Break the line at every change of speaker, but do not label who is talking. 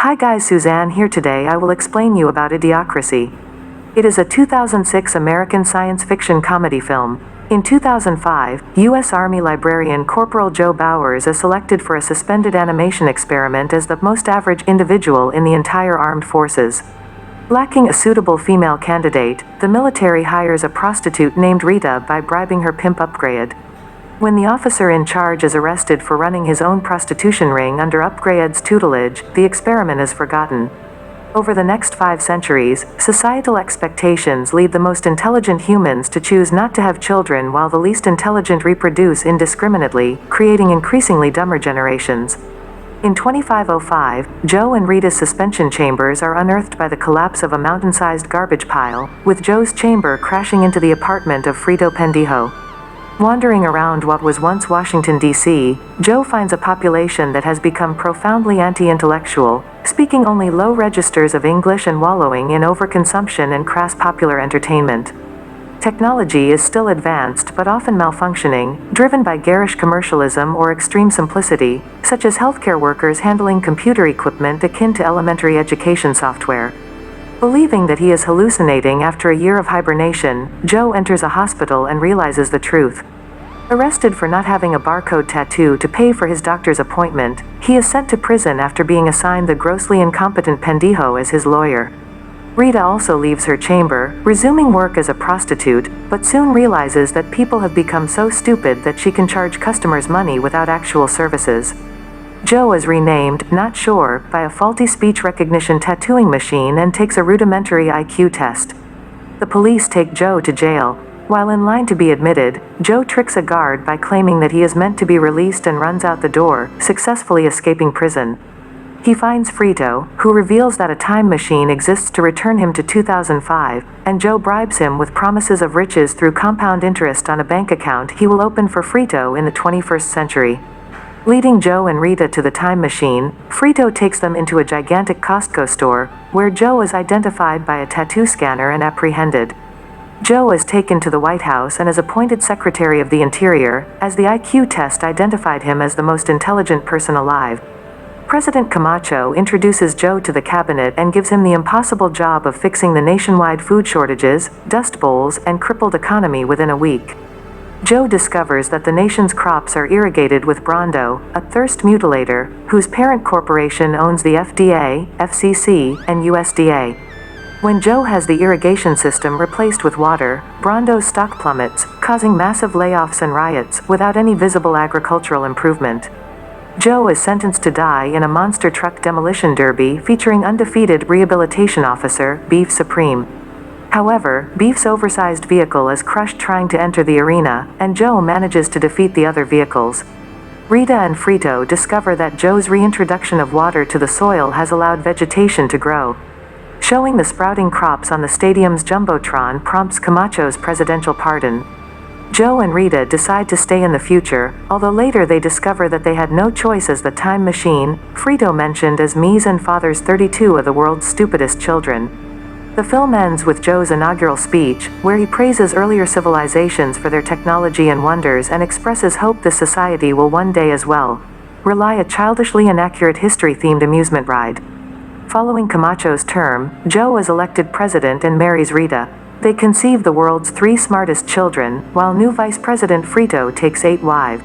Hi guys, Suzanne here. Today I will explain you about Idiocracy. It is a 2006 American science fiction comedy film. In 2005, U.S. Army librarian Corporal Joe Bauers is selected for a suspended animation experiment as the most average individual in the entire armed forces. Lacking a suitable female candidate, the military hires a prostitute named Rita by bribing her pimp Upgrade. When the officer in charge is arrested for running his own prostitution ring under Upgrade's tutelage, the experiment is forgotten. Over the next 5 centuries, societal expectations lead the most intelligent humans to choose not to have children while the least intelligent reproduce indiscriminately, creating increasingly dumber generations. In 2505, Joe and Rita's suspension chambers are unearthed by the collapse of a mountain-sized garbage pile, with Joe's chamber crashing into the apartment of Frito Pendejo. Wandering around what was once Washington, D.C., Joe finds a population that has become profoundly anti-intellectual, speaking only low registers of English and wallowing in overconsumption and crass popular entertainment. Technology is still advanced but often malfunctioning, driven by garish commercialism or extreme simplicity, such as healthcare workers handling computer equipment akin to elementary education software. Believing that he is hallucinating after a year of hibernation, Joe enters a hospital and realizes the truth. Arrested for not having a barcode tattoo to pay for his doctor's appointment, he is sent to prison after being assigned the grossly incompetent Pendejo as his lawyer. Rita also leaves her chamber, resuming work as a prostitute, but soon realizes that people have become so stupid that she can charge customers money without actual services. Joe is renamed, not sure, by a faulty speech recognition tattooing machine and takes a rudimentary IQ test. The police take Joe to jail. While in line to be admitted, Joe tricks a guard by claiming that he is meant to be released and runs out the door, successfully escaping prison. He finds Frito, who reveals that a time machine exists to return him to 2005, and Joe bribes him with promises of riches through compound interest on a bank account he will open for Frito in the 21st century. Leading Joe and Rita to the time machine, Frito takes them into a gigantic Costco store, where Joe is identified by a tattoo scanner and apprehended. Joe is taken to the White House and is appointed Secretary of the Interior, as the IQ test identified him as the most intelligent person alive. President Camacho introduces Joe to the cabinet and gives him the impossible job of fixing the nationwide food shortages, dust bowls, and crippled economy within a week. Joe discovers that the nation's crops are irrigated with Brondo, a thirst mutilator, whose parent corporation owns the FDA, FCC, and USDA. When Joe has the irrigation system replaced with water, Brondo's stock plummets, causing massive layoffs and riots, without any visible agricultural improvement. Joe is sentenced to die in a monster truck demolition derby featuring undefeated rehabilitation officer, Beef Supreme. However, Beef's oversized vehicle is crushed trying to enter the arena, and Joe manages to defeat the other vehicles. Rita and Frito discover that Joe's reintroduction of water to the soil has allowed vegetation to grow. Showing the sprouting crops on the stadium's jumbotron prompts Camacho's presidential pardon. Joe and Rita decide to stay in the future, although later they discover that they had no choice as the time machine, Frito mentioned as Mies and fathers 32 of the world's stupidest children. The film ends with Joe's inaugural speech, where he praises earlier civilizations for their technology and wonders and expresses hope this society will one day as well. Rely a childishly inaccurate history-themed amusement ride. Following Camacho's term, Joe is elected president and marries Rita. They conceive the world's 3 smartest children, while new Vice President Frito takes 8 wives.